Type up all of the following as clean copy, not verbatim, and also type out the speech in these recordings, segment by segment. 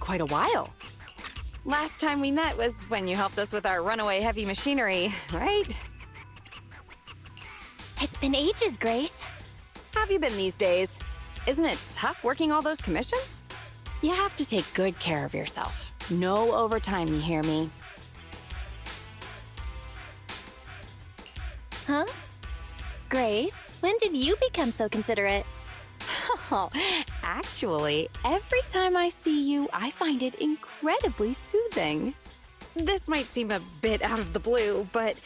quite a while. Last time we met was when you helped us with our runaway heavy machinery, right? It's been ages, Grace. How have you been these days? Isn't it tough working all those commissions? You have to take good care of yourself. No overtime, you hear me? Huh? Grace, when did you become so considerate? Oh, actually, every time I see you, I find it incredibly soothing. This might seem a bit out of the blue, but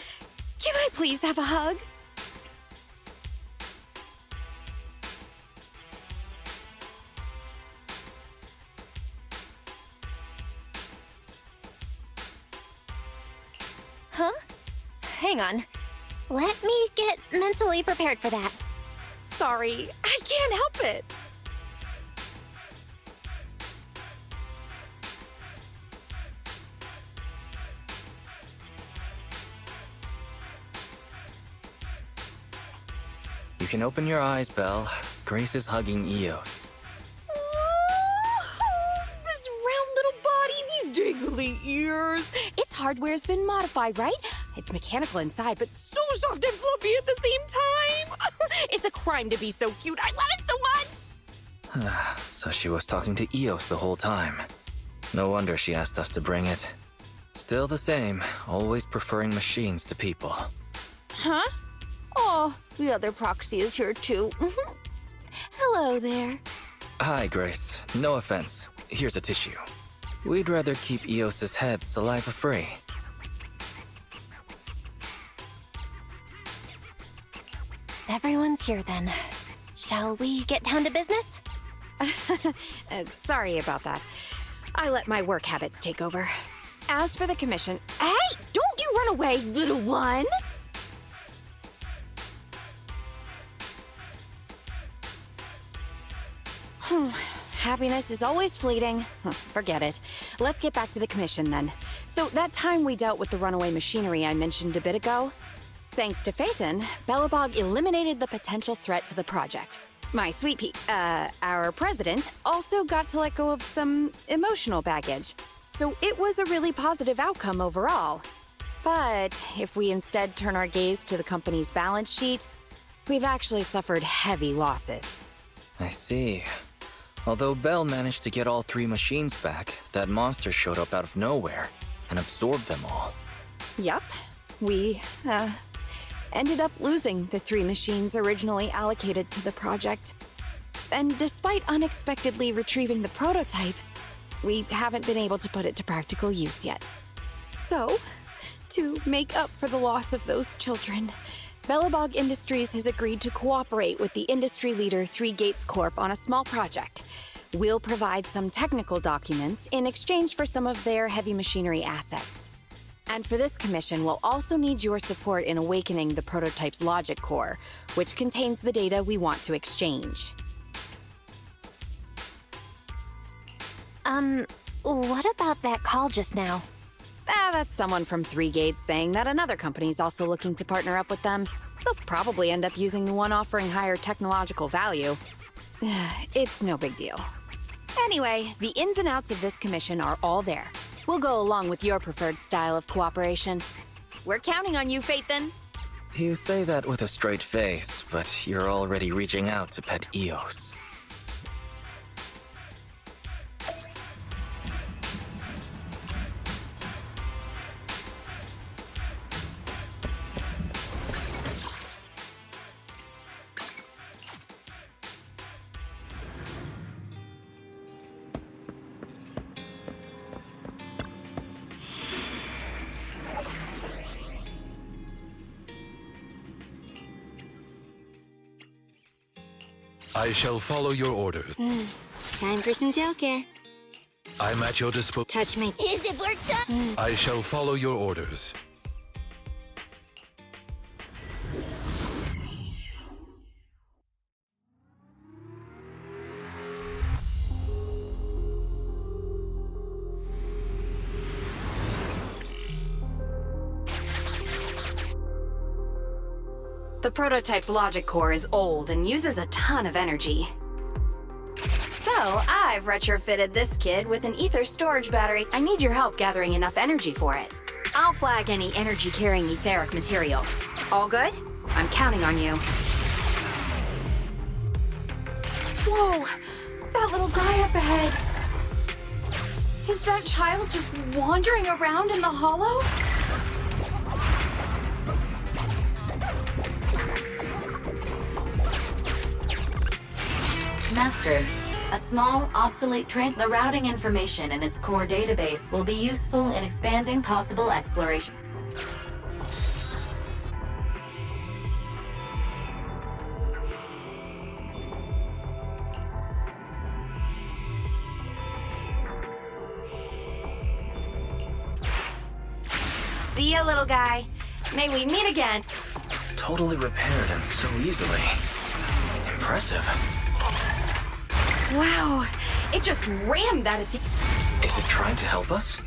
can I please have a hug? Huh? Hang on. Let me get mentally prepared for that. Sorry, I can't help it. You can open your eyes, Belle. Grace is hugging Eos. This round little body, these dangly ears. Its hardware's been modified, right? It's mechanical inside, but so soft and fluffy at the same time. It's a crime to be so cute. I love it so much. So she was talking to Eos the whole time. No wonder she asked us to bring it. Still the same, always preferring machines to people. Huh? Oh, the other proxy is here too. Hello there. Hi, Grace. No offense. Here's a tissue. We'd rather keep Eos's head saliva-free. Everyone's here then. Shall we get down to business? Sorry about that. I let my work habits take over. As for the commission... Hey! Don't you run away, little one! Happiness is always fleeting. Forget it. Let's get back to the commission then. So that time we dealt with the runaway machinery I mentioned a bit ago, thanks to Phaethon, Belobog eliminated the potential threat to the project. My sweet our president, also got to let go of some emotional baggage. So it was a really positive outcome overall. But if we instead turn our gaze to the company's balance sheet, we've actually suffered heavy losses. I see. Although Belle managed to get all 3 machines back, that monster showed up out of nowhere and absorbed them all. Yup. We, ended up losing the 3 machines originally allocated to the project. And despite unexpectedly retrieving the prototype, we haven't been able to put it to practical use yet. So, to make up for the loss of those children, Belobog Industries has agreed to cooperate with the industry leader 3 Gates Corp on a small project. We'll provide some technical documents in exchange for some of their heavy machinery assets. And for this commission, we'll also need your support in awakening the prototype's logic core, which contains the data we want to exchange. What about that call just now? That's someone from 3 Gates saying that another company's also looking to partner up with them. They'll probably end up using the one offering higher technological value. It's no big deal. Anyway, the ins and outs of this commission are all there. We'll go along with your preferred style of cooperation. We're counting on you, Phaethon. You say that with a straight face, but you're already reaching out to pet Eos. I shall follow your orders. Time for some tailcare. I'm at your disposal. Touch me. Is it worked up? I shall follow your orders. The prototype's logic core is old and uses a ton of energy. So, I've retrofitted this kid with an ether storage battery. I need your help gathering enough energy for it. I'll flag any energy-carrying etheric material. All good? I'm counting on you. Whoa! That little guy up ahead! Is that child just wandering around in the hollow? Master, a small, obsolete trait. The routing information in its core database will be useful in expanding possible exploration. See ya, little guy. May we meet again. Totally repaired and so easily. Impressive. Wow, it just rammed that at the... Is it trying to help us?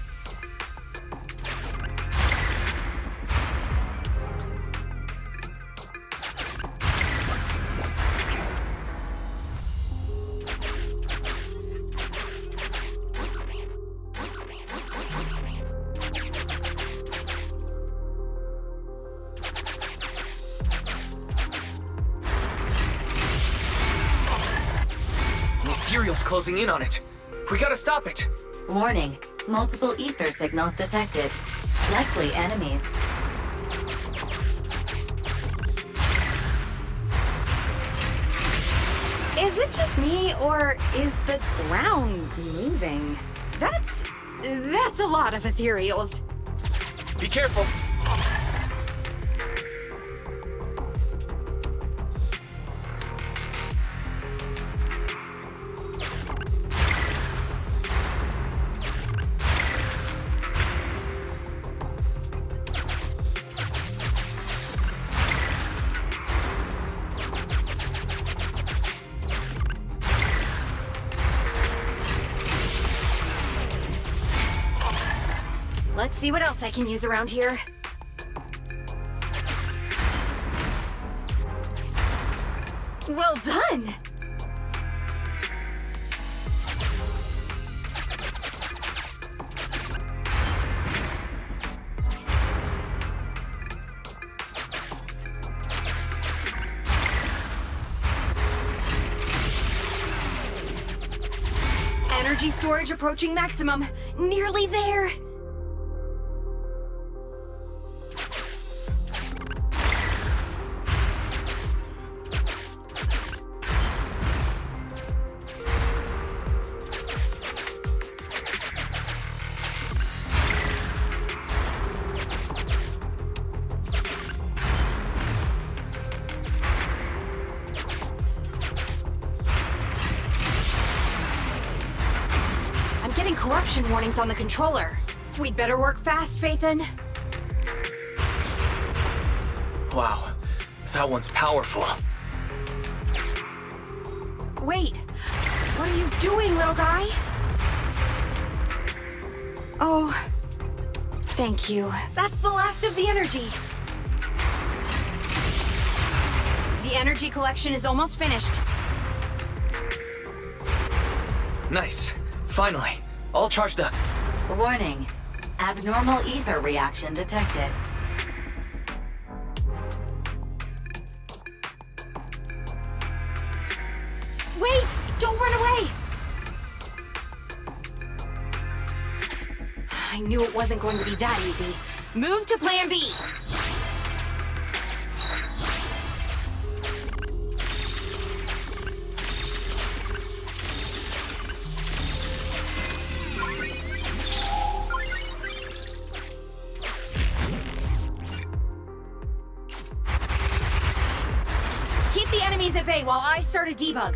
Ethereal's closing in on it. We gotta stop it. Warning, multiple ether signals detected. Likely enemies. Is it just me, or is the ground moving? That's a lot of ethereals. Be careful. Let's see what else I can use around here. Well done! Energy storage approaching maximum. Nearly there. Getting corruption warnings on the controller. We'd better work fast, Phaethon. Wow, that one's powerful. Wait, what are you doing, little guy? Oh, thank you. That's the last of the energy. The energy collection is almost finished. Nice. Finally. All charged up. Warning, abnormal ether reaction detected. Wait! Don't run away! I knew it wasn't going to be that easy. Move to plan B. Keep the enemies at bay while I start a debug.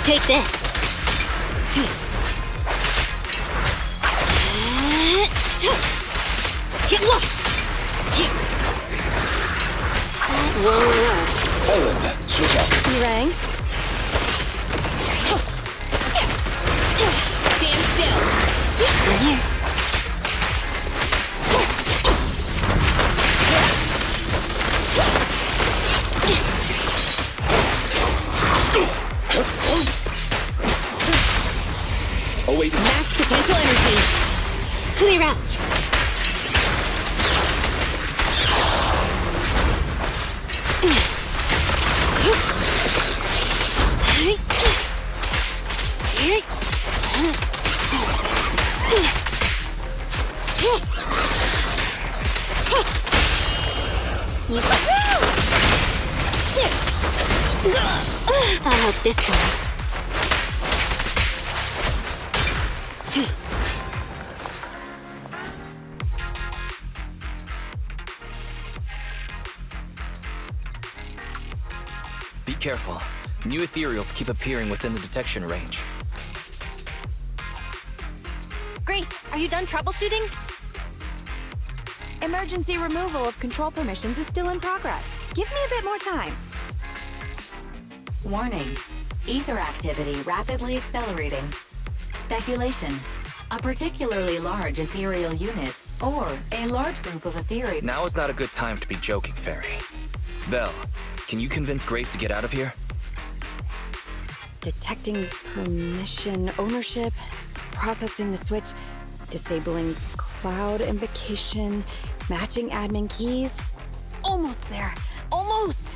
Take this. Get lost. Whoa. Owen, switch up. You rang? Stand still. I'm here. Await. Max potential energy. Clear out. That'll help this time. Be careful. New ethereals keep appearing within the detection range. Grace, are you done troubleshooting? Emergency removal of control permissions is still in progress. Give me a bit more time. Warning. Ether activity rapidly accelerating. Speculation. A particularly large ethereal unit, or a large group of ethereal... Now is not a good time to be joking, Fairy. Belle, can you convince Grace to get out of here? Detecting permission ownership, processing the switch, disabling cloud invocation, matching admin keys. Almost there. Almost!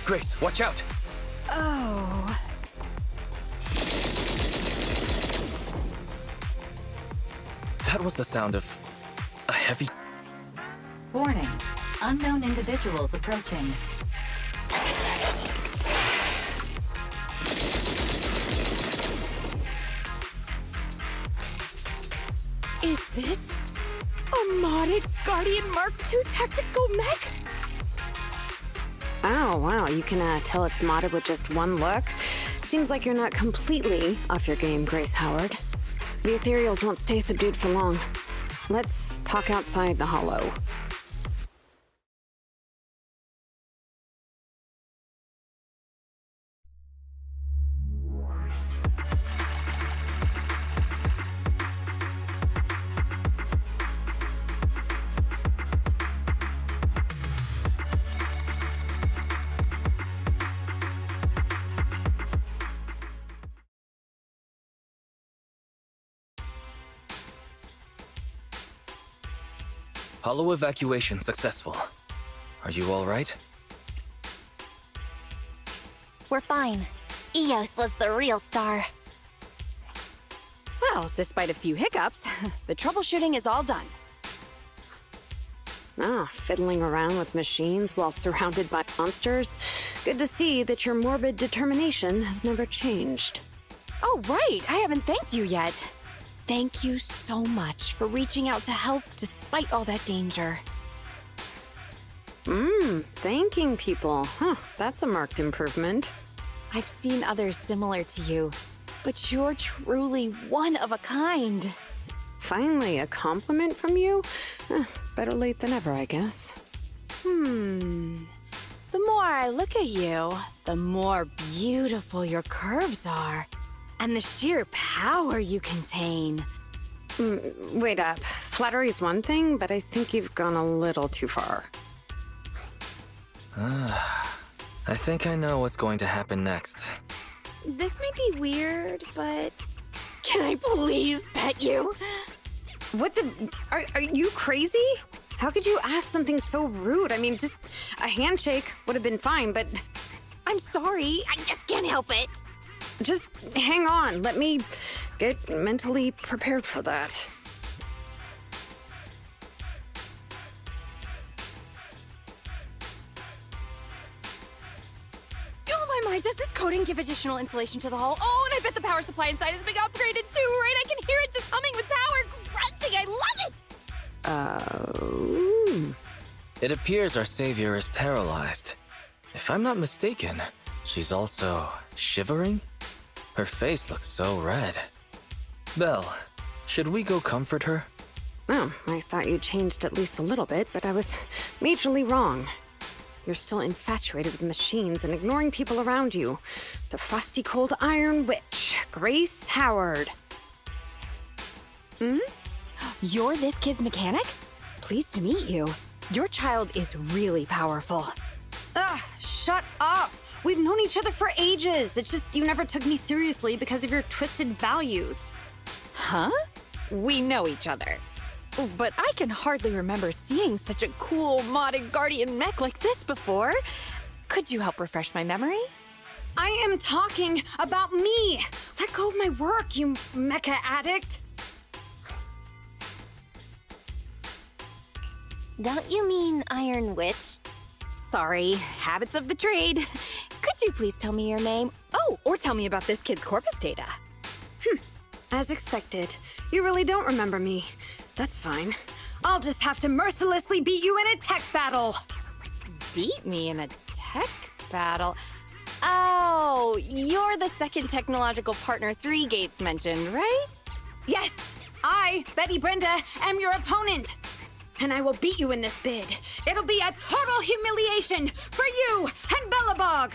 Grace, watch out! Oh. That was the sound of a heavy... Warning. Unknown individuals approaching. Is this a modded Guardian Mark II tactical mech? Oh, wow, you can tell it's modded with just one look. Seems like you're not completely off your game, Grace Howard. The ethereals won't stay subdued for long. Let's talk outside the hollow. Hollow evacuation successful. Are you all right? We're fine. Eos was the real star. Well, despite a few hiccups, the troubleshooting is all done. Ah, fiddling around with machines while surrounded by monsters. Good to see that your morbid determination has never changed. Oh, right. I haven't thanked you yet. Thank you so much for reaching out to help despite all that danger. Thanking people. Huh, that's a marked improvement. I've seen others similar to you, but you're truly one of a kind. Finally, a compliment from you? Better late than ever, I guess. The more I look at you, the more beautiful your curves are, and the sheer power you contain. Wait up. Flattery's one thing, but I think you've gone a little too far. I think I know what's going to happen next. This may be weird, but can I please pet you? What the? Are you crazy? How could you ask something so rude? I mean, just a handshake would have been fine, but... I'm sorry, I just can't help it. Just hang on. Let me get mentally prepared for that. Oh my, does this coating give additional insulation to the hull? Oh, and I bet the power supply inside has been upgraded too, right? I can hear it just humming with power, grunting. I love it! It appears our savior is paralyzed. If I'm not mistaken, she's also shivering? Her face looks so red. Belle, should we go comfort her? Oh, I thought you changed at least a little bit, but I was majorly wrong. You're still infatuated with machines and ignoring people around you. The frosty cold iron witch, Grace Howard. You're this kid's mechanic? Pleased to meet you. Your child is really powerful. Ugh, shut up! We've known each other for ages. It's just you never took me seriously because of your twisted values. Huh? We know each other. But I can hardly remember seeing such a cool modded guardian mech like this before. Could you help refresh my memory? I am talking about me! Let go of my work, you mecha addict! Don't you mean Iron Witch? Sorry, habits of the trade. Could you please tell me your name? Oh, or tell me about this kid's corpus data. As expected, you really don't remember me. That's fine. I'll just have to mercilessly beat you in a tech battle! Beat me in a tech battle? Oh, you're the second technological partner 3 Gates mentioned, right? Yes! I, Betty Brenda, am your opponent! And I will beat you in this bid. It'll be a total humiliation for you and Bellabog!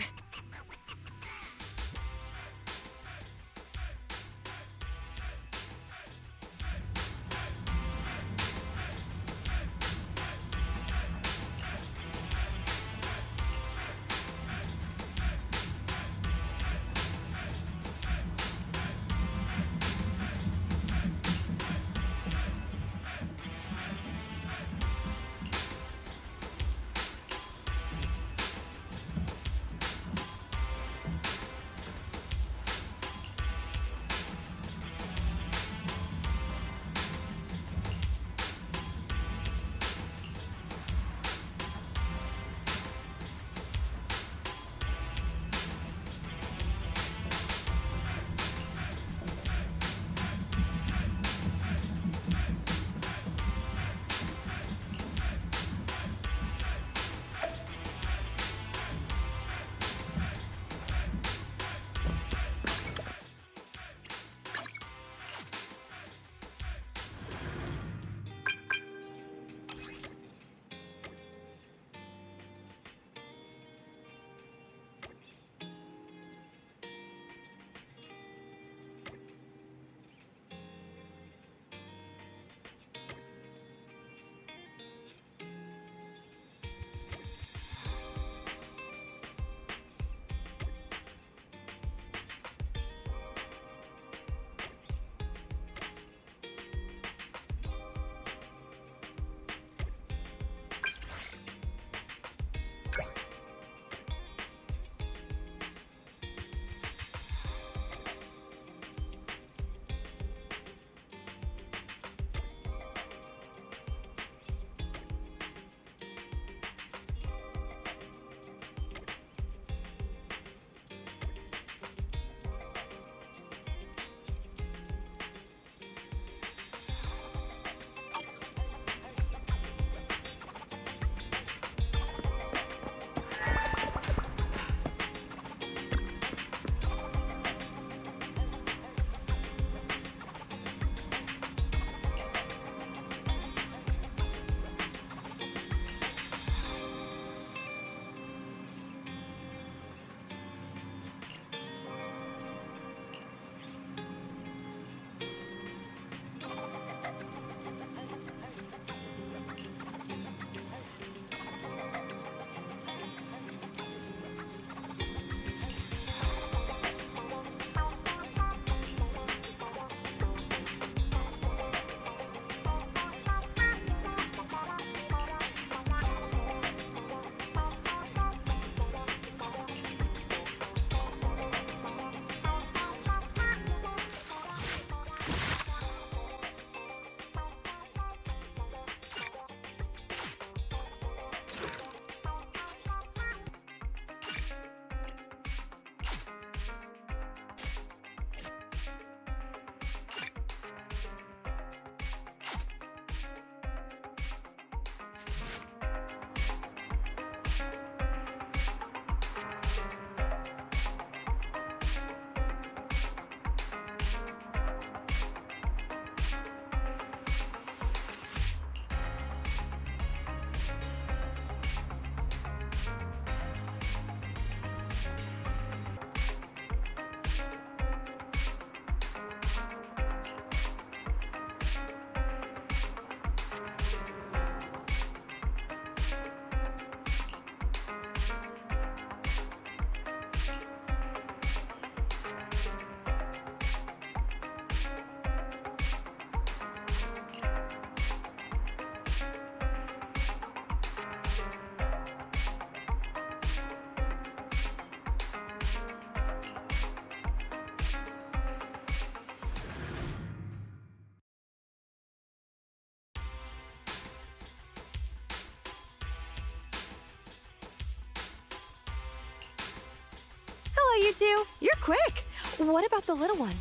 two? You're quick. What about the little one?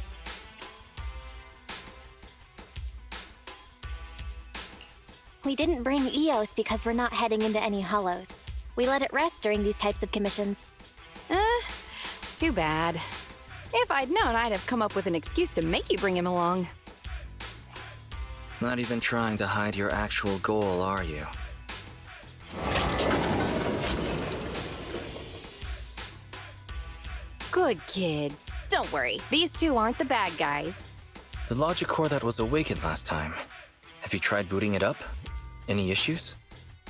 We didn't bring Eos because we're not heading into any hollows. We let it rest during these types of commissions. Too bad. If I'd known, I'd have come up with an excuse to make you bring him along. Not even trying to hide your actual goal, are you? Good kid. Don't worry, these two aren't the bad guys. The logic core that was awakened last time. Have you tried booting it up? Any issues?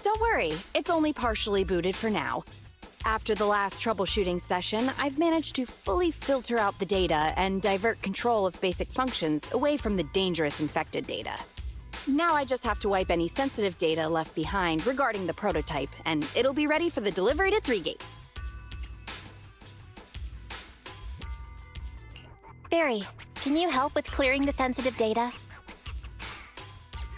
Don't worry, it's only partially booted for now. After the last troubleshooting session, I've managed to fully filter out the data and divert control of basic functions away from the dangerous infected data. Now I just have to wipe any sensitive data left behind regarding the prototype, and it'll be ready for the delivery to 3 Gates. Barry, can you help with clearing the sensitive data?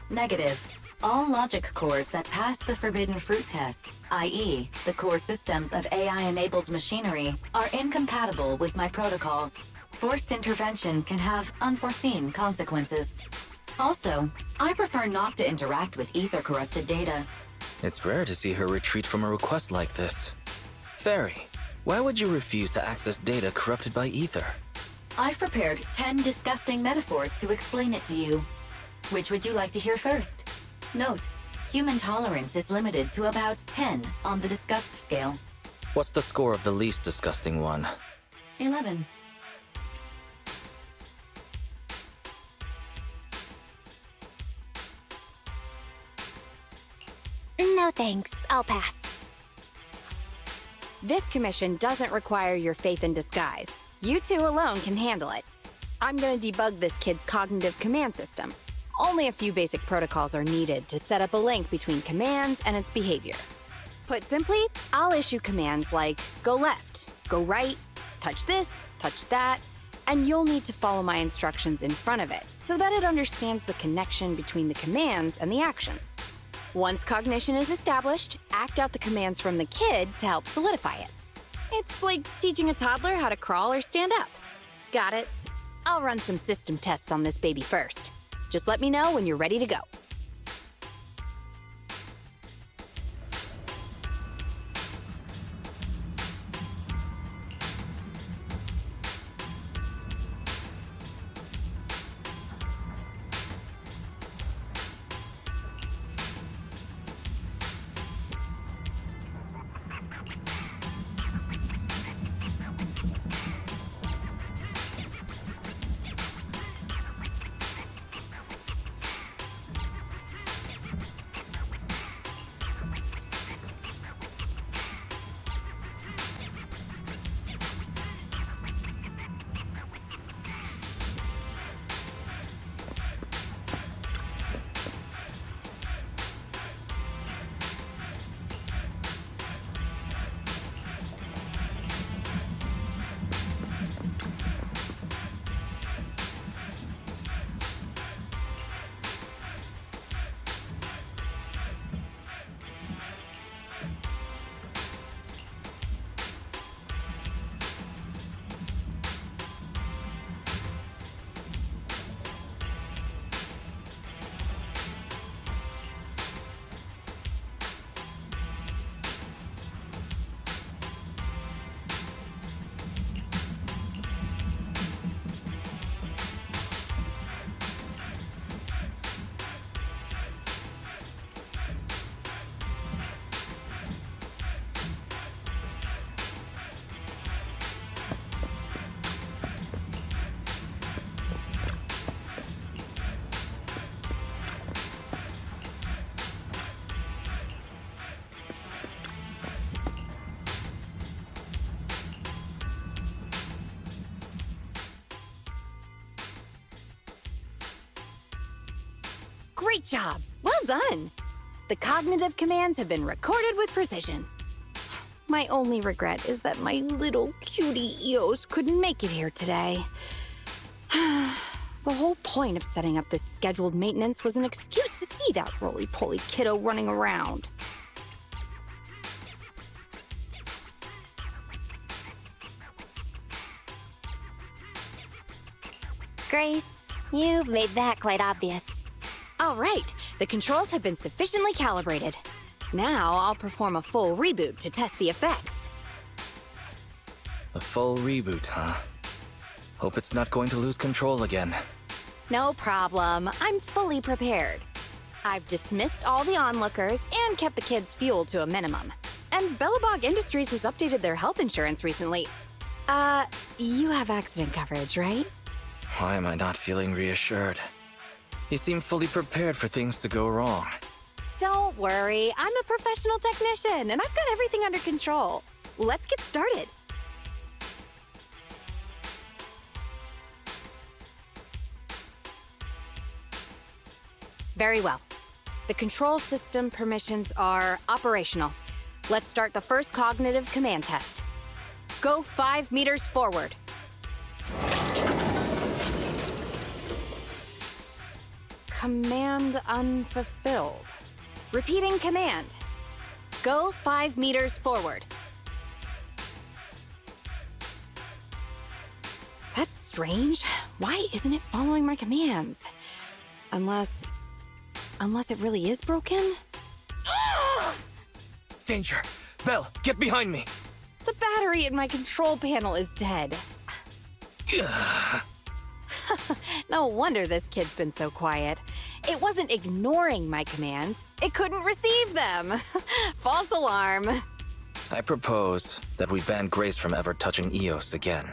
Negative. All logic cores that pass the forbidden fruit test, i.e., the core systems of AI-enabled machinery, are incompatible with my protocols. Forced intervention can have unforeseen consequences. Also, I prefer not to interact with ether-corrupted data. It's rare to see her retreat from a request like this. Fairy, why would you refuse to access data corrupted by ether? I've prepared 10 disgusting metaphors to explain it to you. Which would you like to hear first? Note, human tolerance is limited to about 10 on the disgust scale. What's the score of the least disgusting one? 11. No thanks, I'll pass. This commission doesn't require your faith in disguise. You two alone can handle it. I'm gonna debug this kid's cognitive command system. Only a few basic protocols are needed to set up a link between commands and its behavior. Put simply, I'll issue commands like go left, go right, touch this, touch that, and you'll need to follow my instructions in front of it so that it understands the connection between the commands and the actions. Once cognition is established, act out the commands from the kid to help solidify it. It's like teaching a toddler how to crawl or stand up. Got it? I'll run some system tests on this baby first. Just let me know when you're ready to go. Great job! Well done! The cognitive commands have been recorded with precision. My only regret is that my little cutie Eos couldn't make it here today. The whole point of setting up this scheduled maintenance was an excuse to see that roly-poly kiddo running around. Grace, you've made that quite obvious. All right, the controls have been sufficiently calibrated. Now I'll perform a full reboot to test the effects. A full reboot, huh? Hope it's not going to lose control again. No problem. I'm fully prepared. I've dismissed all the onlookers and kept the kids' fuel to a minimum. And Bellabog Industries has updated their health insurance recently. You have accident coverage, right? Why am I not feeling reassured? You seem fully prepared for things to go wrong. Don't worry, I'm a professional technician, and I've got everything under control. Let's get started. Very well. The control system permissions are operational. Let's start the first cognitive command test. Go 5 meters forward. Command unfulfilled. Repeating command. Go 5 meters forward. That's strange. Why isn't it following my commands? Unless it really is broken? Danger! Belle, get behind me! The battery in my control panel is dead. No wonder this kid's been so quiet. It wasn't ignoring my commands. It couldn't receive them. False alarm. I propose that we ban Grace from ever touching Eos again.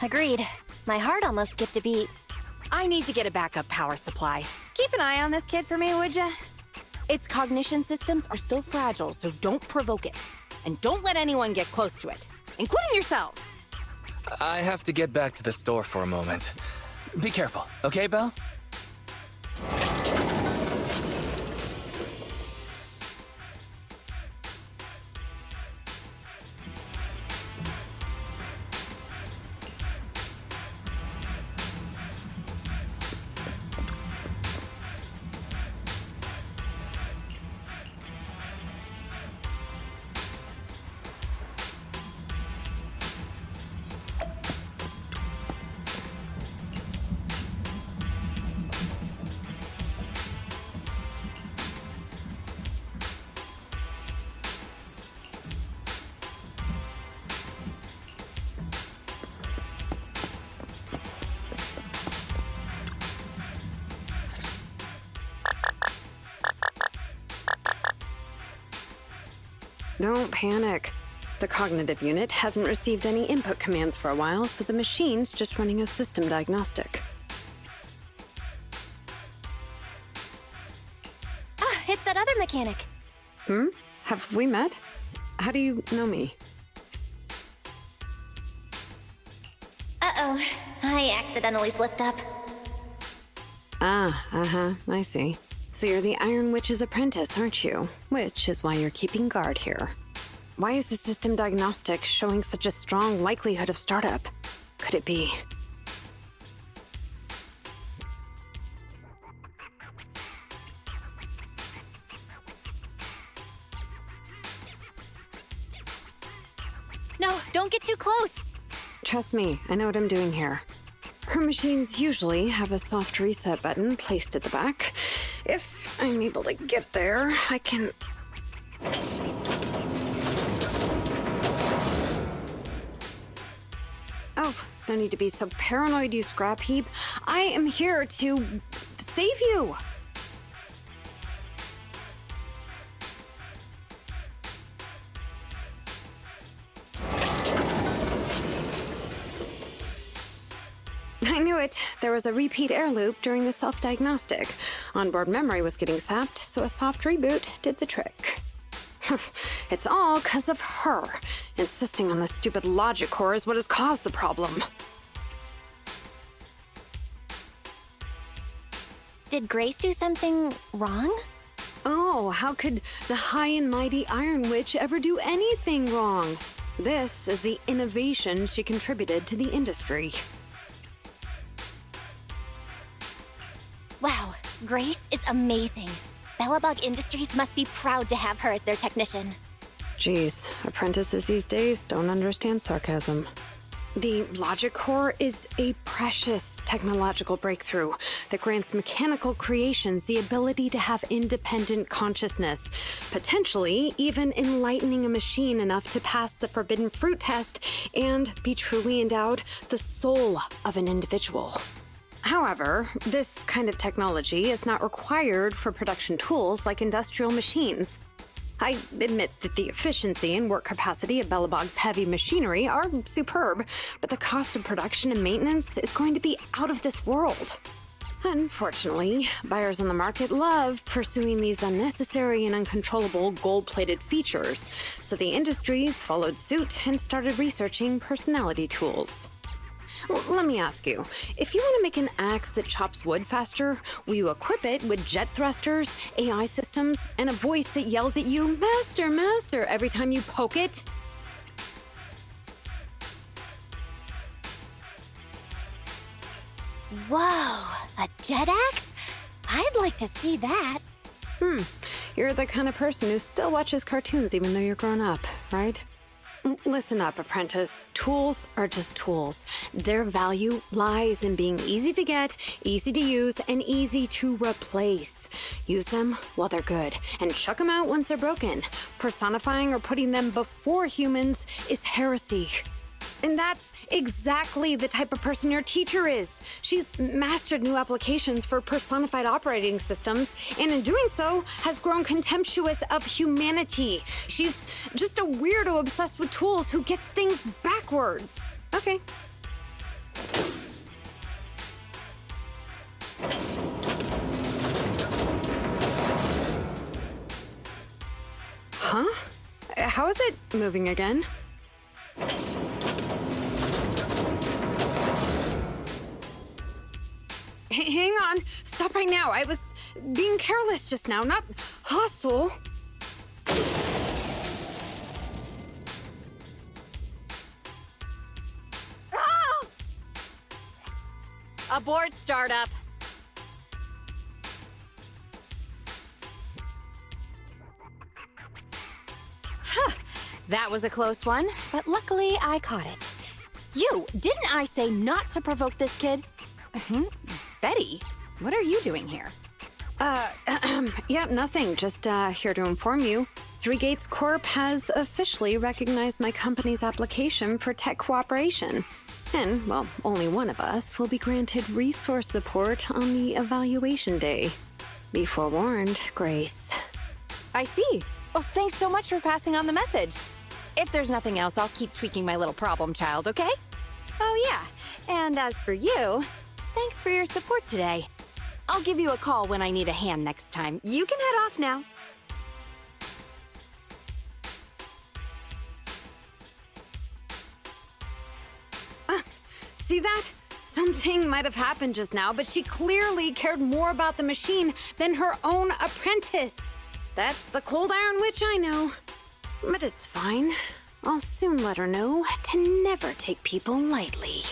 Agreed. My heart almost skipped a beat. I need to get a backup power supply. Keep an eye on this kid for me, would ya? Its cognition systems are still fragile, so don't provoke it. And don't let anyone get close to it, including yourselves. I have to get back to the store for a moment. Be careful, okay, Belle? Don't panic. The cognitive unit hasn't received any input commands for a while, so the machine's just running a system diagnostic. Ah, it's that other mechanic. Have we met? How do you know me? Uh-oh. I accidentally slipped up. I see. So you're the Iron Witch's apprentice, aren't you? Which is why you're keeping guard here. Why is the system diagnostic showing such a strong likelihood of startup? Could it be... No, don't get too close. Trust me, I know what I'm doing here. Her machines usually have a soft reset button placed at the back. If I'm able to get there, I can... Oh, no need to be so paranoid, you scrap heap. I am here to save you. I knew it. There was a repeat air loop during the self-diagnostic. Onboard memory was getting sapped, so a soft reboot did the trick. It's all 'cause of her. Insisting on the stupid logic core is what has caused the problem. Did Grace do something wrong? Oh, how could the high and mighty Iron Witch ever do anything wrong? This is the innovation she contributed to the industry. Wow, Grace is amazing. Bellabog Industries must be proud to have her as their technician. Geez, apprentices these days don't understand sarcasm. The logic core is a precious technological breakthrough that grants mechanical creations the ability to have independent consciousness, potentially even enlightening a machine enough to pass the forbidden fruit test and be truly endowed the soul of an individual. However, this kind of technology is not required for production tools like industrial machines. I admit that the efficiency and work capacity of Belobog's heavy machinery are superb, but the cost of production and maintenance is going to be out of this world. Unfortunately, buyers on the market love pursuing these unnecessary and uncontrollable gold-plated features, so the industries followed suit and started researching personality tools. Let me ask you, if you want to make an axe that chops wood faster, will you equip it with jet thrusters, AI systems, and a voice that yells at you, "Master, Master," every time you poke it? Whoa, a jet axe? I'd like to see that. You're the kind of person who still watches cartoons even though you're grown up, right? Listen up, apprentice. Tools are just tools. Their value lies in being easy to get, easy to use, and easy to replace. Use them while they're good, and chuck them out once they're broken. Personifying or putting them before humans is heresy. And that's exactly the type of person your teacher is. She's mastered new applications for personified operating systems, and in doing so, has grown contemptuous of humanity. She's just a weirdo obsessed with tools who gets things backwards. Okay. Huh? How is it moving again? Hang on. Stop right now. I was being careless just now, not hostile. Ah! Abort startup. That was a close one, but luckily I caught it. You, didn't I say not to provoke this kid? Betty, what are you doing here? Yeah, nothing. Just here to inform you. Three Gates Corp has officially recognized my company's application for tech cooperation. And, well, only one of us will be granted resource support on the evaluation day. Be forewarned, Grace. I see. Well, thanks so much for passing on the message. If there's nothing else, I'll keep tweaking my little problem child, okay? Oh, yeah. And as for you, thanks for your support today. I'll give you a call when I need a hand next time. You can head off now. See that? Something might have happened just now, but she clearly cared more about the machine than her own apprentice. That's the cold iron witch I know. But it's fine. I'll soon let her know to never take people lightly.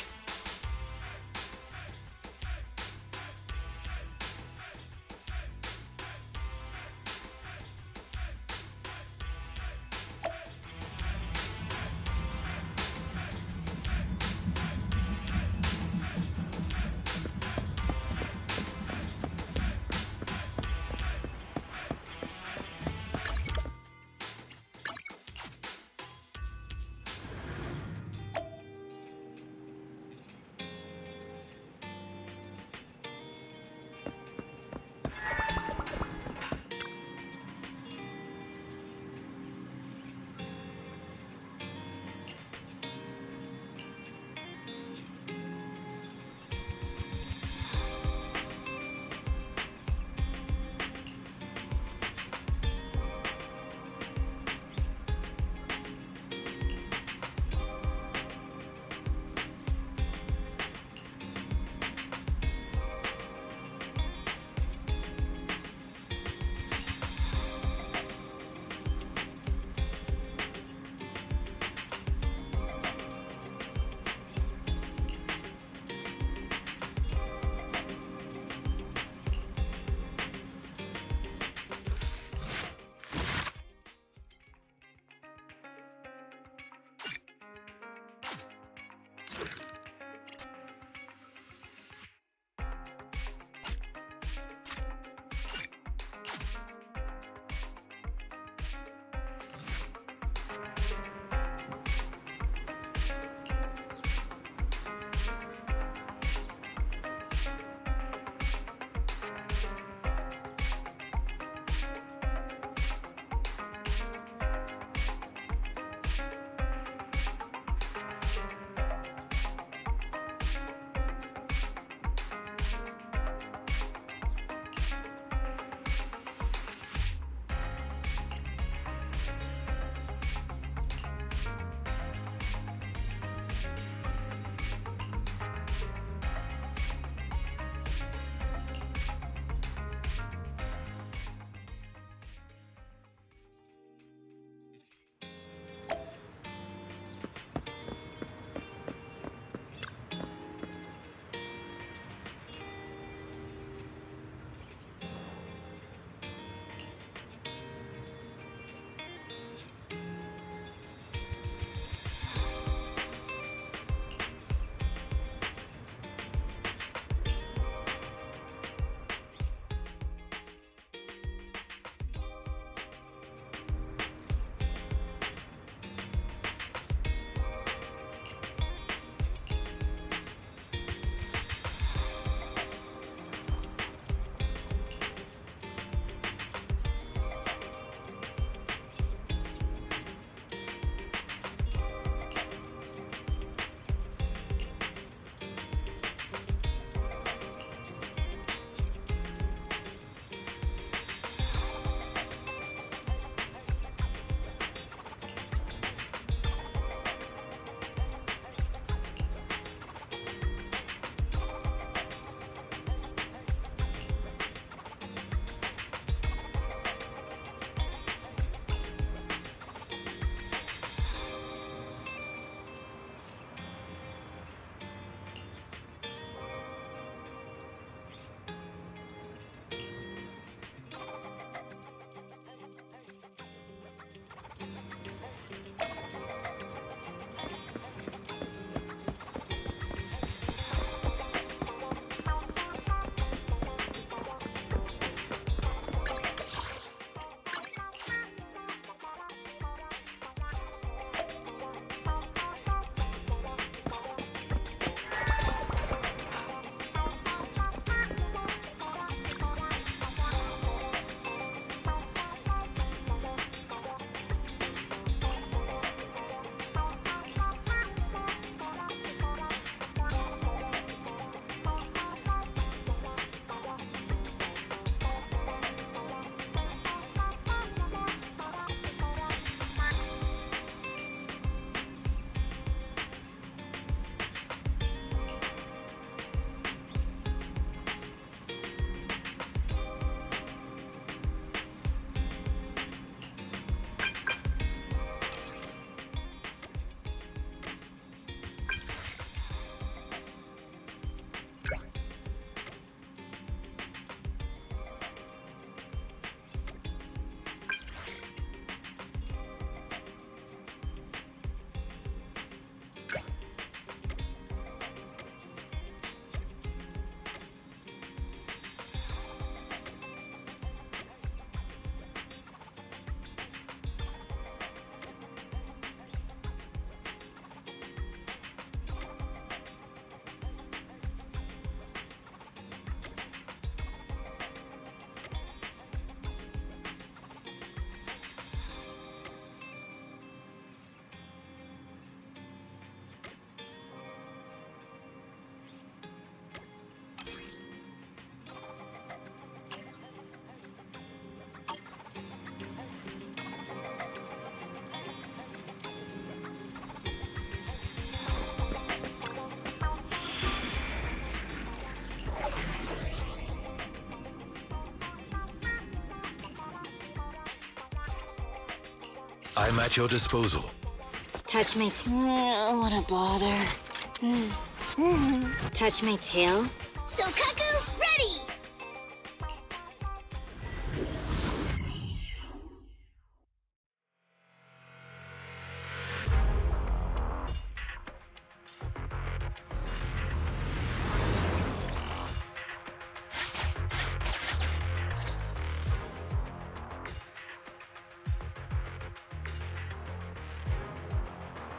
I'm at your disposal. Touch my what a bother. Touch my tail. Sokaku, ready!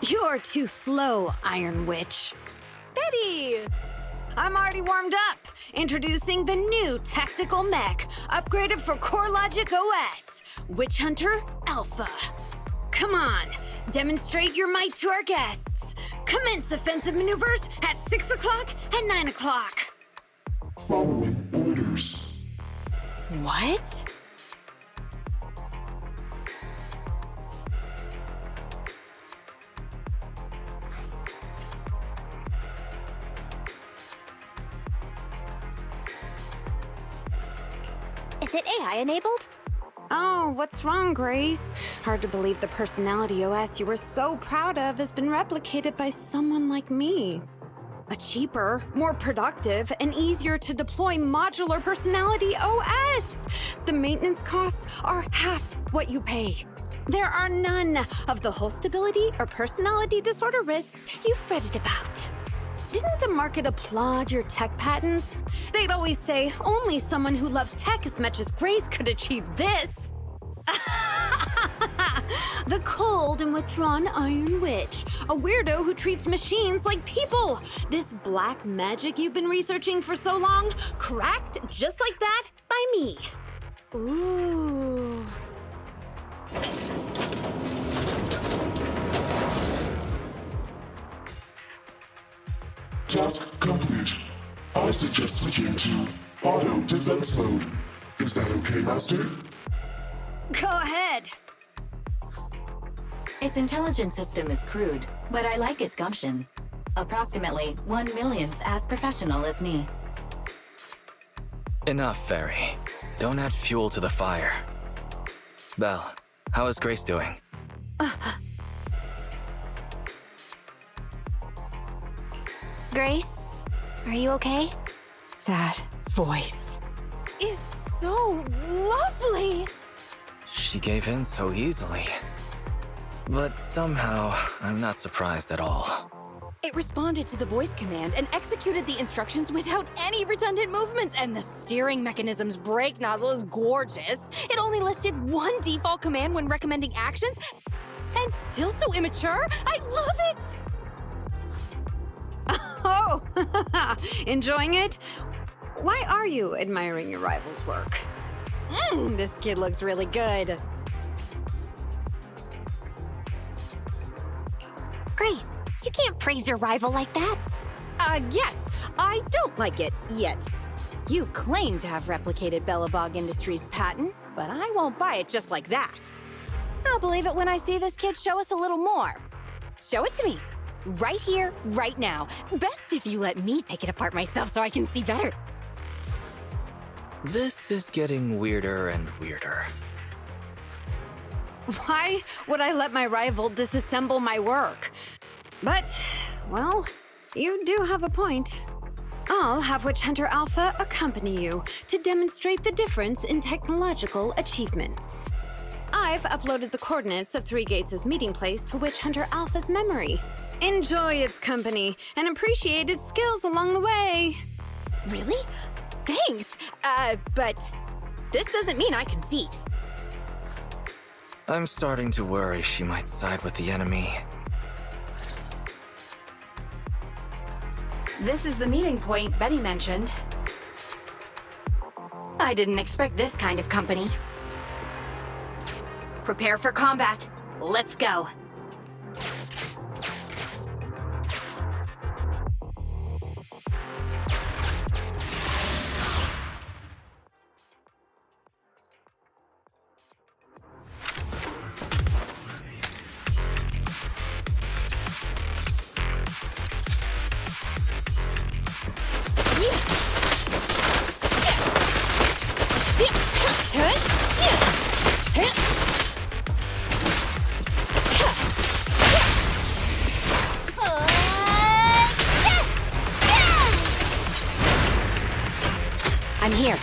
You're too slow, Iron Witch. Betty! I'm already warmed up. Introducing the new tactical mech, upgraded for CoreLogic OS, Witch Hunter Alpha. Come on, demonstrate your might to our guests. Commence offensive maneuvers at 6 o'clock and 9 o'clock. Following orders. What? Is it AI enabled? Oh, what's wrong, Grace? Hard to believe the personality OS you were so proud of has been replicated by someone like me. A cheaper, more productive, and easier to deploy modular personality OS! The maintenance costs are half what you pay. There are none of the whole stability or personality disorder risks you fretted about. Didn't the market applaud your tech patents? They'd always say only someone who loves tech as much as Grace could achieve this. The cold and withdrawn Iron Witch, a weirdo who treats machines like people. This black magic you've been researching for so long, cracked just like that by me. Ooh. Task complete. I suggest switching to auto defense mode. Is that okay, Master? Go ahead. Its intelligence system is crude, but I like its gumption. Approximately 1/1,000th as professional as me. Enough, Fairy. Don't add fuel to the fire. Belle, how is Grace doing? Grace, are you okay? That voice is so lovely! She gave in so easily. But somehow, I'm not surprised at all. It responded to the voice command and executed the instructions without any redundant movements, and the steering mechanism's brake nozzle is gorgeous. It only listed one default command when recommending actions, and still so immature. I love it! Oh, enjoying it? Why are you admiring your rival's work? This kid looks really good. Grace, you can't praise your rival like that. Yes, I don't like it yet. You claim to have replicated Bellabog Industries' patent, but I won't buy it just like that. I'll believe it when I see this kid show us a little more. Show it to me. Right here, right now. Best if you let me take it apart myself so I can see better. This is getting weirder and weirder. Why would I let my rival disassemble my work? But, well, you do have a point. I'll have Witch Hunter Alpha accompany you to demonstrate the difference in technological achievements. I've uploaded the coordinates of Three Gates' meeting place to Witch Hunter Alpha's memory. Enjoy its company and appreciate its skills along the way. Really? Thanks. But this doesn't mean I concede. I'm starting to worry she might side with the enemy. This is the meeting point Betty mentioned. I didn't expect this kind of company. Prepare for combat. Let's go. I'm here.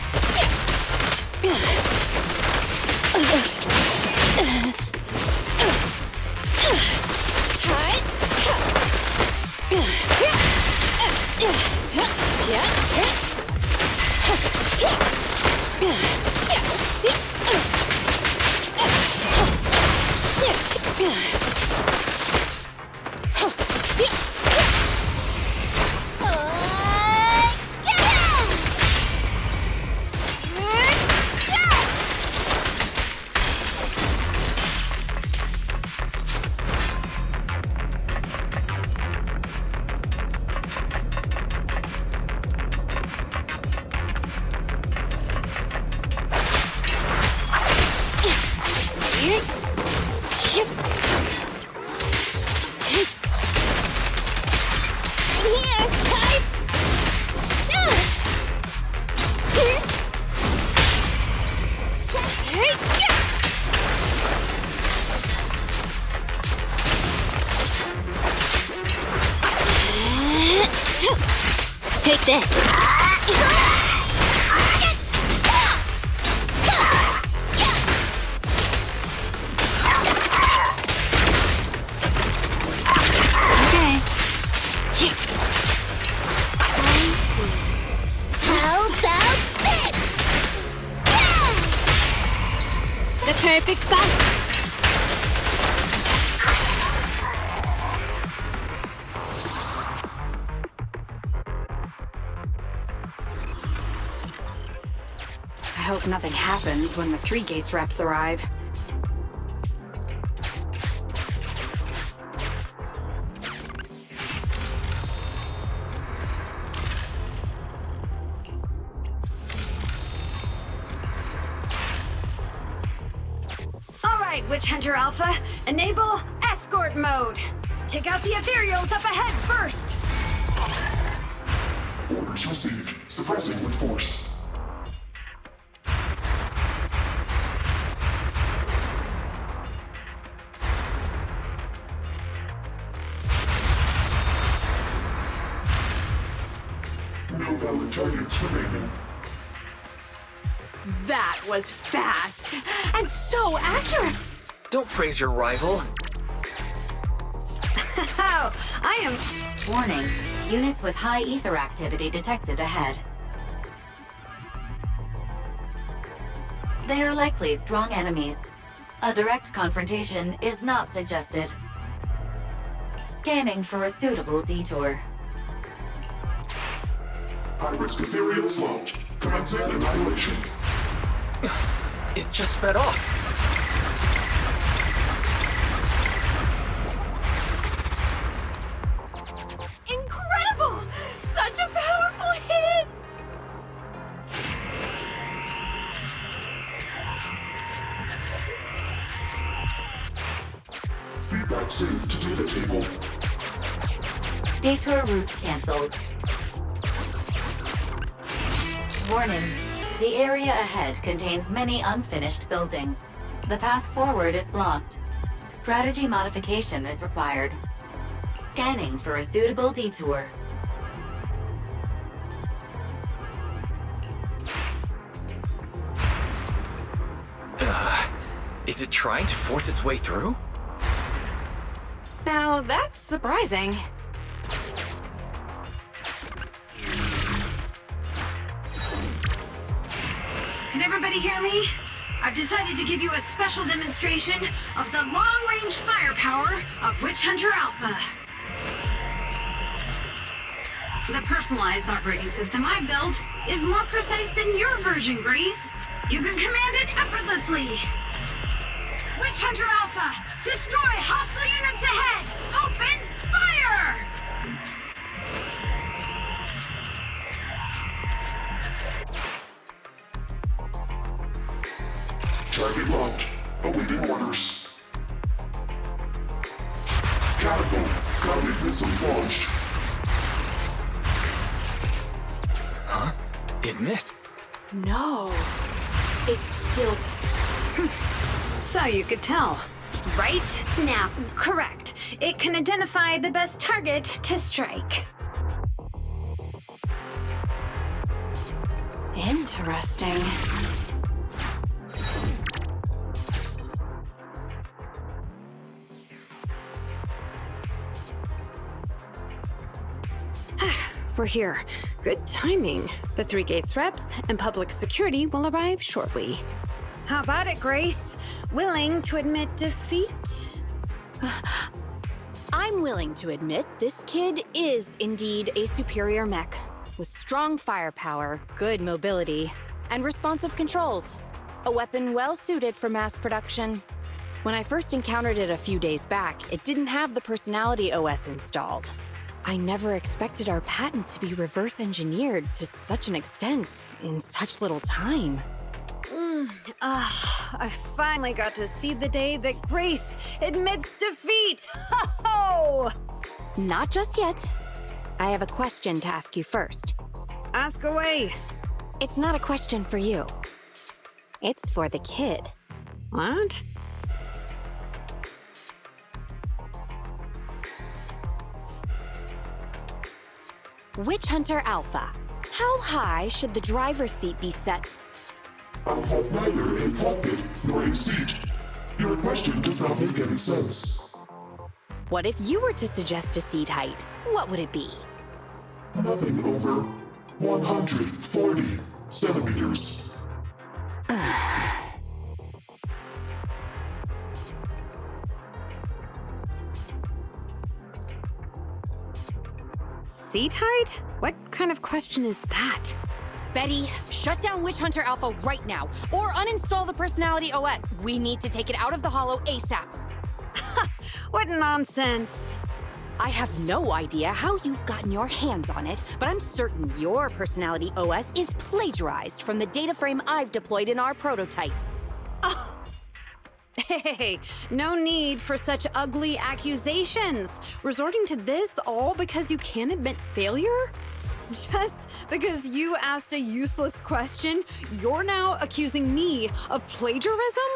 Take this. Okay. How about this? The perfect spot. I hope nothing happens when the 3 Gates reps arrive. All right, Witch Hunter Alpha, enable escort mode. Take out the ethereals up ahead first. Orders received. Suppressing with force. No valid targets remaining. That was fast and so accurate. Don't praise your rival. Oh, I am. Warning. Units with high ether activity detected ahead. They are likely strong enemies. A direct confrontation is not suggested. Scanning for a suitable detour. High-risk ethereals launched. Commencing annihilation. It just sped off. Incredible! Such a powerful hit! Feedback saved to data table. Detour route cancelled. Warning. The area ahead contains many unfinished buildings. The path forward is blocked. Strategy modification is required. Scanning for a suitable detour. Is it trying to force its way through? Now that's surprising. Can everybody hear me? I've decided to give you a special demonstration of the long-range firepower of Witch Hunter Alpha. The personalized operating system I built is more precise than your version, Grease. You can command it effortlessly. Witch Hunter Alpha, destroy hostile units ahead! Open fire! Target locked. Awaiting orders. Catapult. Grounded missile launched. Huh? It missed. No. It's still... So you could tell, right? Now, correct. It can identify the best target to strike. Interesting. We're here. Good timing. The 3 Gates reps and public security will arrive shortly. How about it, Grace? Willing to admit defeat? I'm willing to admit this kid is indeed a superior mech, with strong firepower, good mobility, and responsive controls. A weapon well suited for mass production. When I first encountered it a few days back, it didn't have the personality OS installed. I never expected our patent to be reverse engineered to such an extent in such little time. I finally got to see the day that Grace admits defeat! Ho-ho! Not just yet. I have a question to ask you first. Ask away. It's not a question for you. It's for the kid. What? Witch Hunter Alpha, how high should the driver's seat be set? I have neither a cockpit nor a seat. Your question does not make any sense. What if you were to suggest a seat height? What would it be? Nothing over 140 centimeters. Seat height? What kind of question is that? Betty, shut down Witch Hunter Alpha right now, or uninstall the Personality OS. We need to take it out of the Hollow ASAP. What nonsense! I have no idea how you've gotten your hands on it, but I'm certain your Personality OS is plagiarized from the data frame I've deployed in our prototype. Oh. Hey, no need for such ugly accusations. Resorting to this all because you can't admit failure? Just because you asked a useless question, you're now accusing me of plagiarism?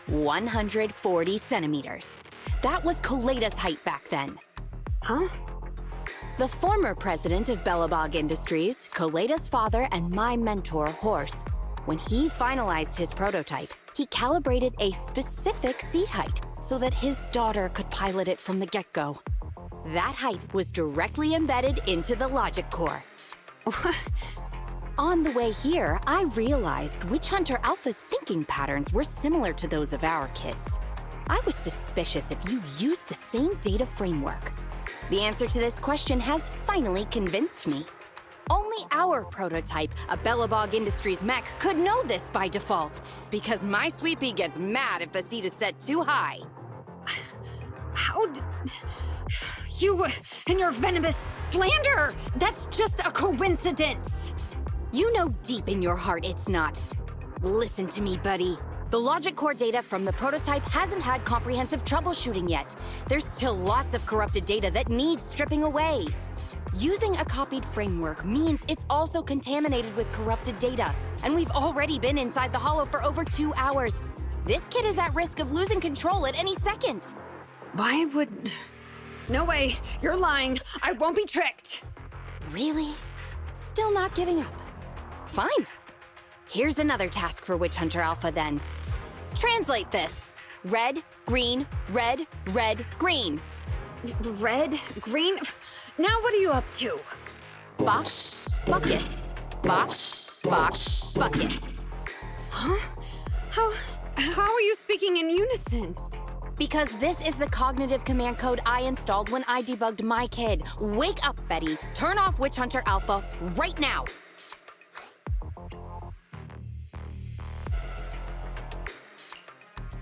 140 centimeters. That was Koleda's height back then. Huh? The former president of Bellabog Industries, Koleda's father, and my mentor, Horse, when he finalized his prototype, he calibrated a specific seat height so that his daughter could pilot it from the get-go. That height was directly embedded into the logic core. On the way here, I realized Witch Hunter Alpha's thinking patterns were similar to those of our kids. I was suspicious if you used the same data framework. The answer to this question has finally convinced me. Only our prototype, a Bellabog Industries mech, could know this by default, because my sweet pea gets mad if the seat is set too high. How did... You and your venomous slander! That's just a coincidence! You know deep in your heart it's not. Listen to me, buddy. The logic core data from the prototype hasn't had comprehensive troubleshooting yet. There's still lots of corrupted data that needs stripping away. Using a copied framework means it's also contaminated with corrupted data, and we've already been inside the Hollow for over 2 hours. This kid is at risk of losing control at any second. Why would... No way, you're lying. I won't be tricked. Really? Still not giving up? Fine. Here's another task for Witch Hunter Alpha then. Translate this. Red, green, red, red, green. Red? Green? Now what are you up to? Box, bucket. Box, box, bucket. Huh? How are you speaking in unison? Because this is the cognitive command code I installed when I debugged my kid. Wake up, Betty. Turn off Witch Hunter Alpha right now.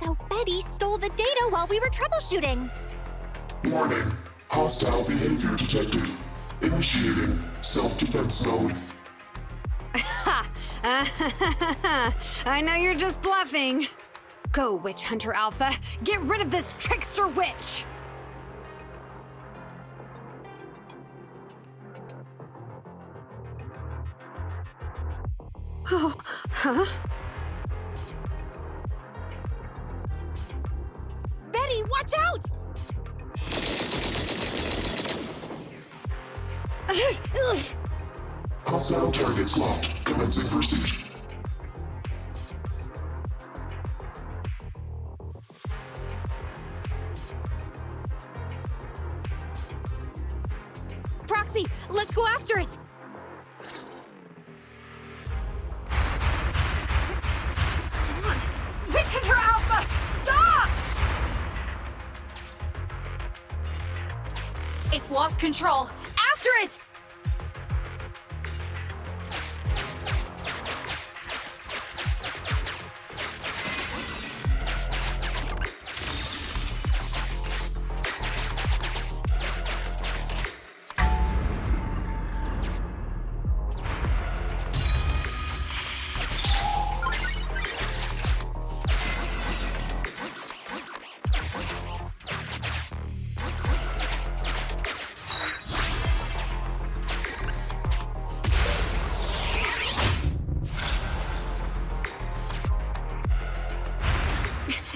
So Betty stole the data while we were troubleshooting. Warning. Hostile behavior detected. Initiating self-defense mode. Ha! I know you're just bluffing. Go, Witch Hunter Alpha. Get rid of this trickster witch! Oh, huh? Betty, watch out! Hostile target Targets locked. Commencing pursuit. Proxy, let's go after it! Witch Hunter Alpha, stop! It's lost control. After it!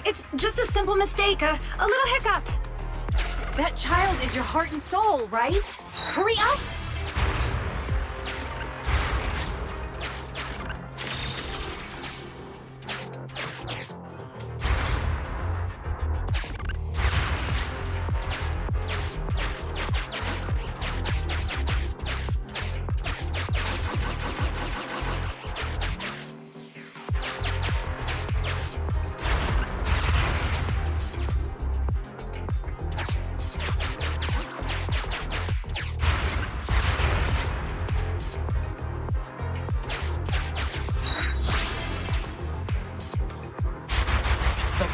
It's just a simple mistake, a little hiccup. That child is your heart and soul, right? Hurry up!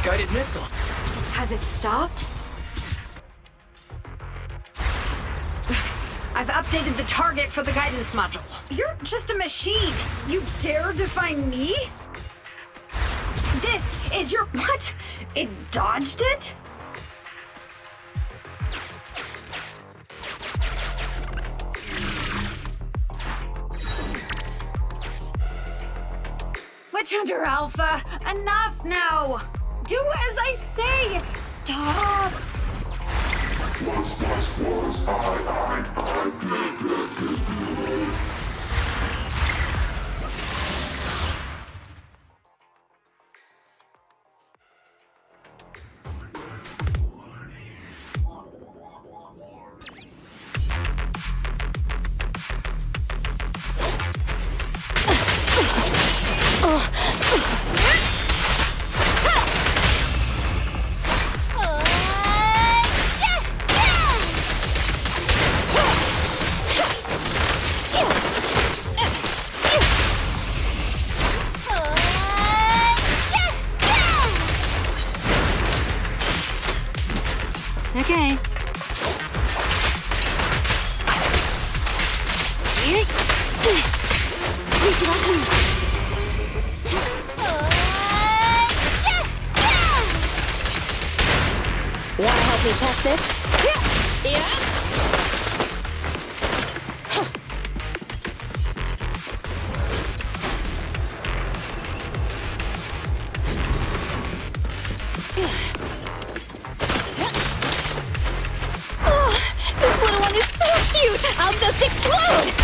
Guided missile. Has it stopped? I've updated the target for the guidance module. You're just a machine. You dare defy me? This is your... What? It dodged it? Witch Hunter Alpha, enough now! Do as I say! Stop! Was, I, good. Okay. Wanna help me test this? Yeah? I'll just explode!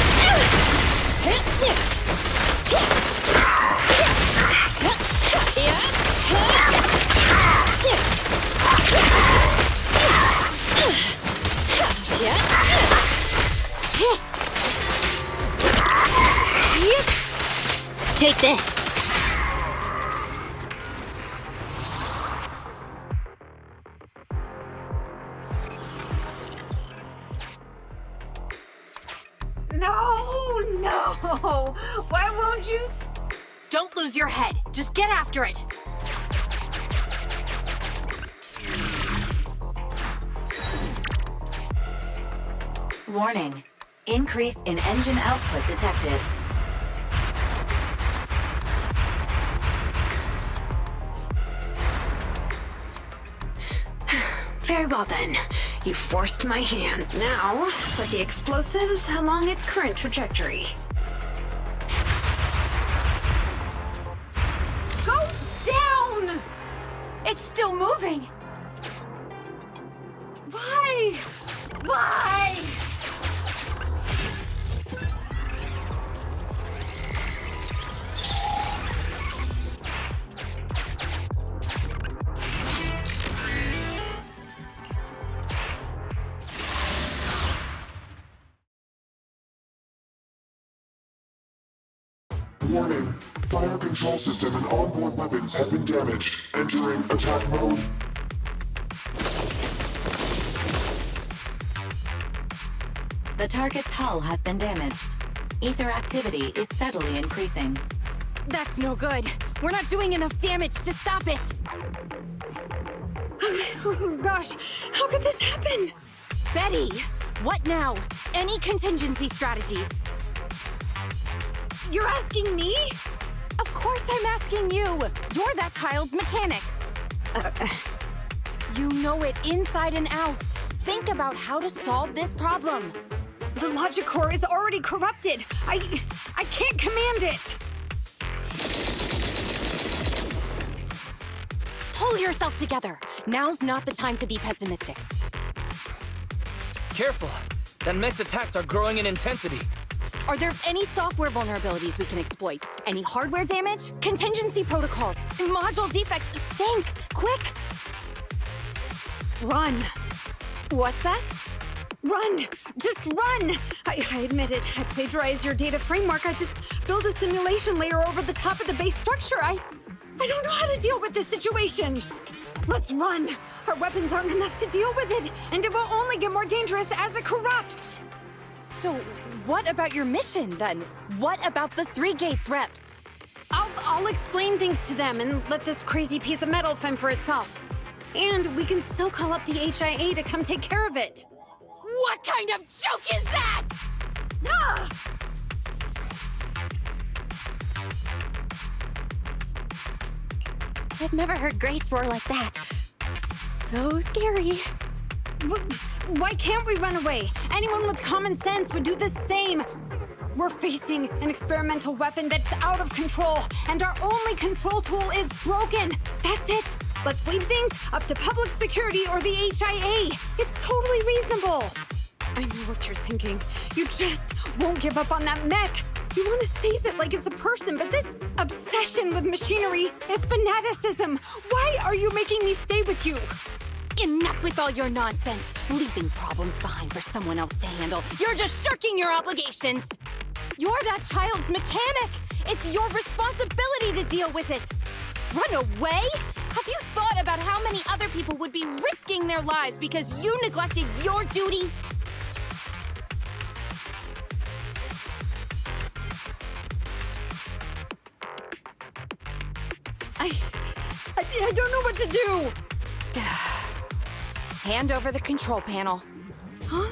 Take this. No! Why won't you Don't lose your head. Just get after it. Warning. Increase in engine output detected. Very well then. You forced my hand. Now, set the explosives along its current trajectory. go down? It's still moving. Why? Why? Warning. Fire control system and onboard weapons have been damaged. Entering attack mode. The target's hull has been damaged. Ether activity is steadily increasing. That's no good. We're not doing enough damage to stop it. Oh gosh, how could this happen? Betty, what now? Any contingency strategies? You're asking me? Of course I'm asking you. You're that child's mechanic. You know it inside and out. Think about how to solve this problem. The logic core is already corrupted. I can't command it. Pull yourself together. Now's not the time to be pessimistic. Careful! That mech's attacks are growing in intensity. Are there any software vulnerabilities we can exploit? Any hardware damage? Contingency protocols? Module defects? Think! Quick! Run. What's that? Run! Just run! I admit it. I plagiarized your data framework. I just built a simulation layer over the top of the base structure. I don't know how to deal with this situation. Let's run. Our weapons aren't enough to deal with it, and it will only get more dangerous as it corrupts. So, what about your mission, then? What about the 3 Gates reps? I'll explain things to them and let this crazy piece of metal fend for itself. And we can still call up the HIA to come take care of it. What kind of joke is that? Ah! I've never heard Grace roar like that. So scary. Why can't we run away? Anyone with common sense would do the same. We're facing an experimental weapon that's out of control, and our only control tool is broken. That's it. Let's leave things up to public security or the HIA. It's totally reasonable. I know what you're thinking. You just won't give up on that mech. You want to save it like it's a person, but this obsession with machinery is fanaticism. Why are you making me stay with you? Enough with all your nonsense. Leaving problems behind for someone else to handle. You're just shirking your obligations. You're that child's mechanic. It's your responsibility to deal with it. Run away? Have you thought about how many other people would be risking their lives because you neglected your duty? I don't know what to do. Hand over the control panel. Huh?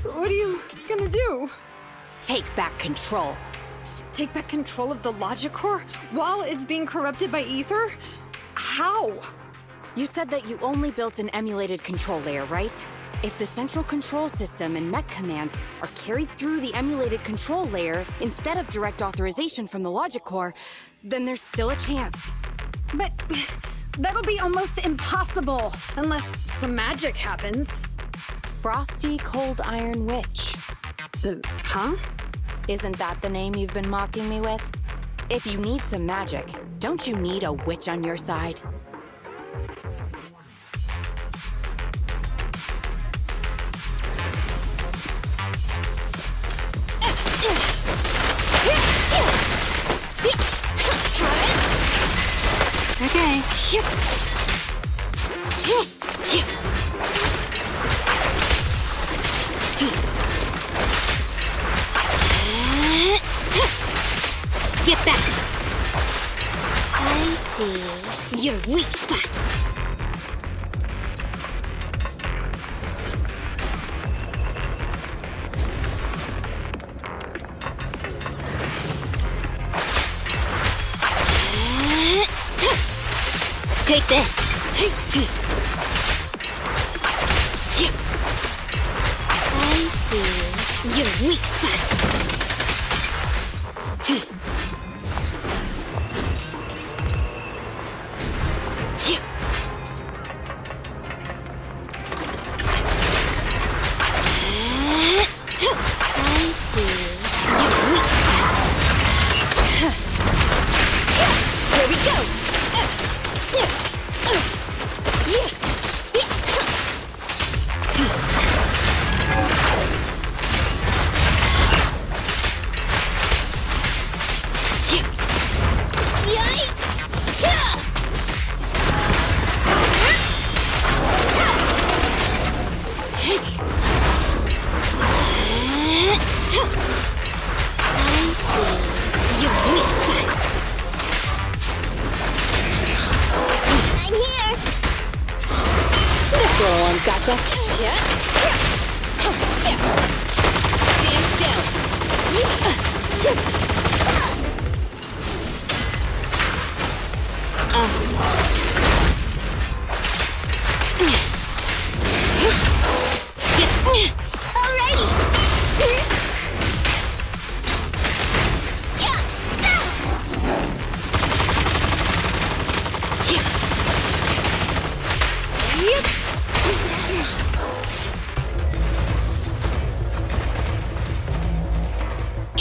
What are you gonna do? Take back control. Take back control of the logic core while it's being corrupted by ether? How? You said that you only built an emulated control layer, right? If the central control system and mech command are carried through the emulated control layer instead of direct authorization from the logic core, then there's still a chance. But that'll be almost impossible unless some magic happens. Frosty Cold Iron Witch. Huh? Isn't that the name you've been mocking me with? If you need some magic, don't you need a witch on your side? Okay. Get back! I see your weak spot. Take this. I see your weak spot. Your weak spot. I'm here. This little one's gotcha. Stand still.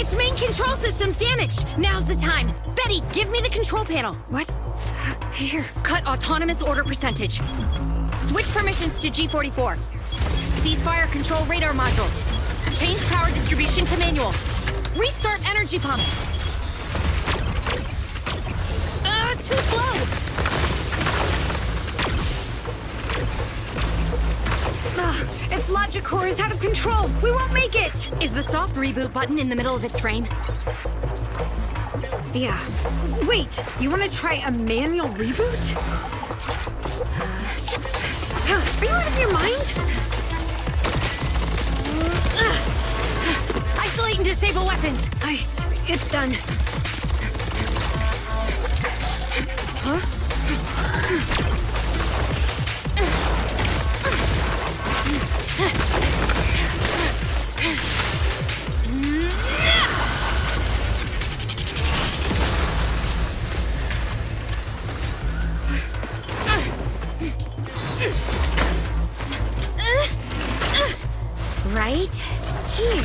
Its main control system's damaged. Now's the time. Betty, give me the control panel. What? Here. Cut autonomous order percentage. Switch permissions to G44. Ceasefire control radar module. Change power distribution to manual. Restart energy pump. Too slow. Its logic core is out of control. We won't make it. Is the soft reboot button in the middle of its frame? Yeah. Wait, you want to try a manual reboot? Are you out of your mind? Isolate and disable weapons. It's done. Right here.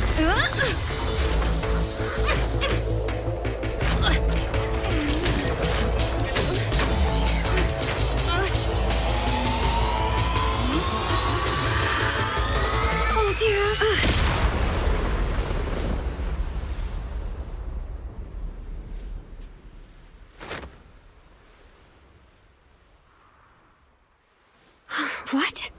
Oh dear. What?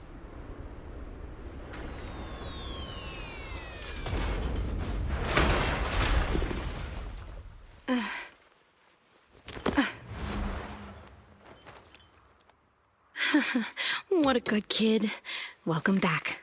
What a good kid. Welcome back.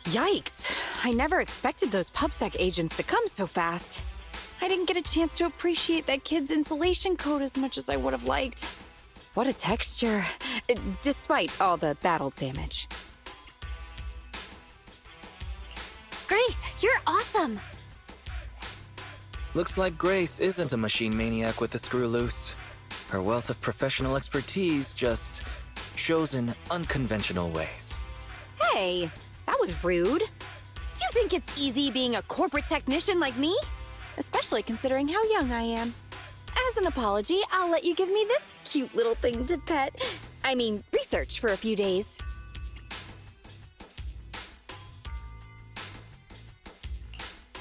Yikes! I never expected those PubSec agents to come so fast. I didn't get a chance to appreciate that kid's insulation coat as much as I would have liked. What a texture, despite all the battle damage. Grace, you're awesome! Looks like Grace isn't a machine maniac with the screw loose. Her wealth of professional expertise just shows in unconventional ways. Hey, that was rude. Do you think it's easy being a corporate technician like me? Especially considering how young I am. As an apology, I'll let you give me this cute little thing to pet. I mean, research for a few days.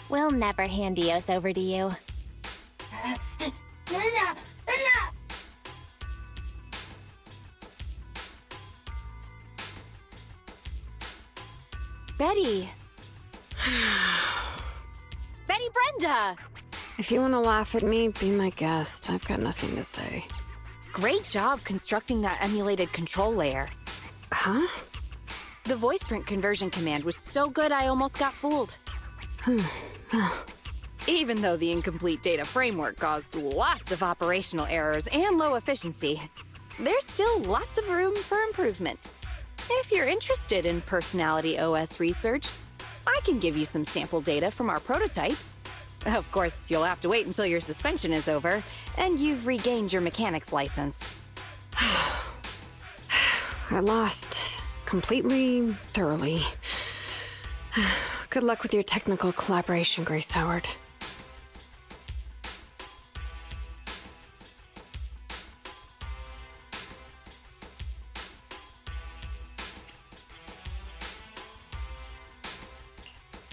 We'll never hand Eos over to you. Betty. Betty Brenda! If you want to laugh at me, be my guest. I've got nothing to say. Great job constructing that emulated control layer. Huh? The voice print conversion command was so good I almost got fooled. Even though the incomplete data framework caused lots of operational errors and low efficiency, there's still lots of room for improvement. If you're interested in Personality OS research, I can give you some sample data from our prototype. Of course, you'll have to wait until your suspension is over and you've regained your mechanics license. I lost. Completely, thoroughly. Good luck with your technical collaboration, Grace Howard.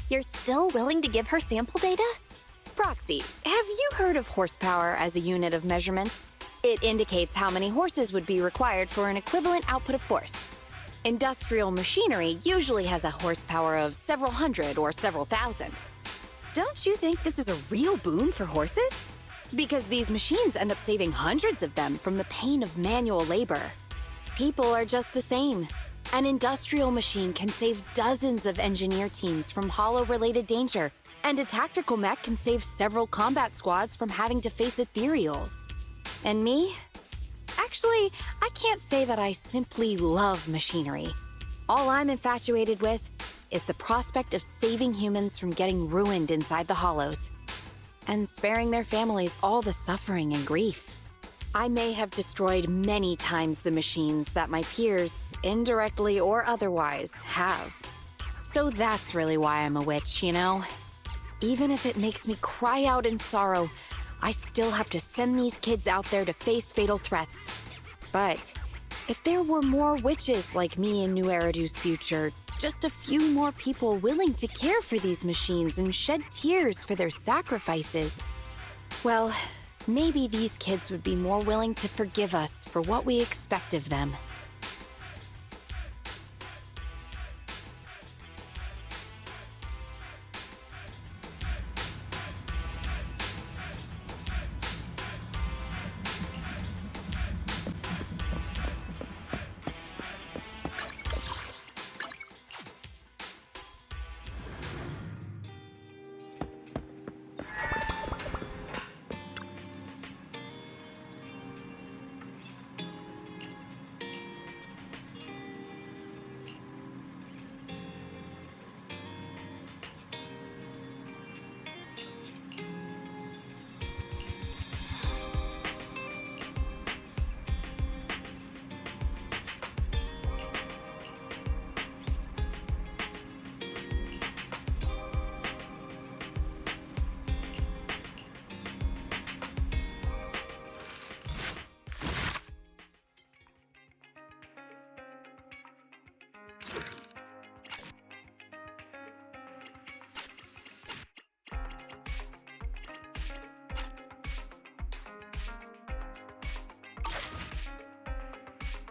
You're still willing to give her sample data? Proxy, have you heard of horsepower as a unit of measurement? It indicates how many horses would be required for an equivalent output of force. Industrial machinery usually has a horsepower of several hundred or several thousand. Don't you think this is a real boon for horses? Because these machines end up saving hundreds of them from the pain of manual labor. People are just the same. An industrial machine can save dozens of engineer teams from hollow-related danger, and a tactical mech can save several combat squads from having to face ethereals. And me? Actually, I can't say that I simply love machinery. All I'm infatuated with is the prospect of saving humans from getting ruined inside the hollows, and sparing their families all the suffering and grief. I may have destroyed many times the machines that my peers, indirectly or otherwise, have. So that's really why I'm a witch, you know? Even if it makes me cry out in sorrow, I still have to send these kids out there to face fatal threats. But if there were more witches like me in New Eridu's future, just a few more people willing to care for these machines and shed tears for their sacrifices, well, maybe these kids would be more willing to forgive us for what we expect of them.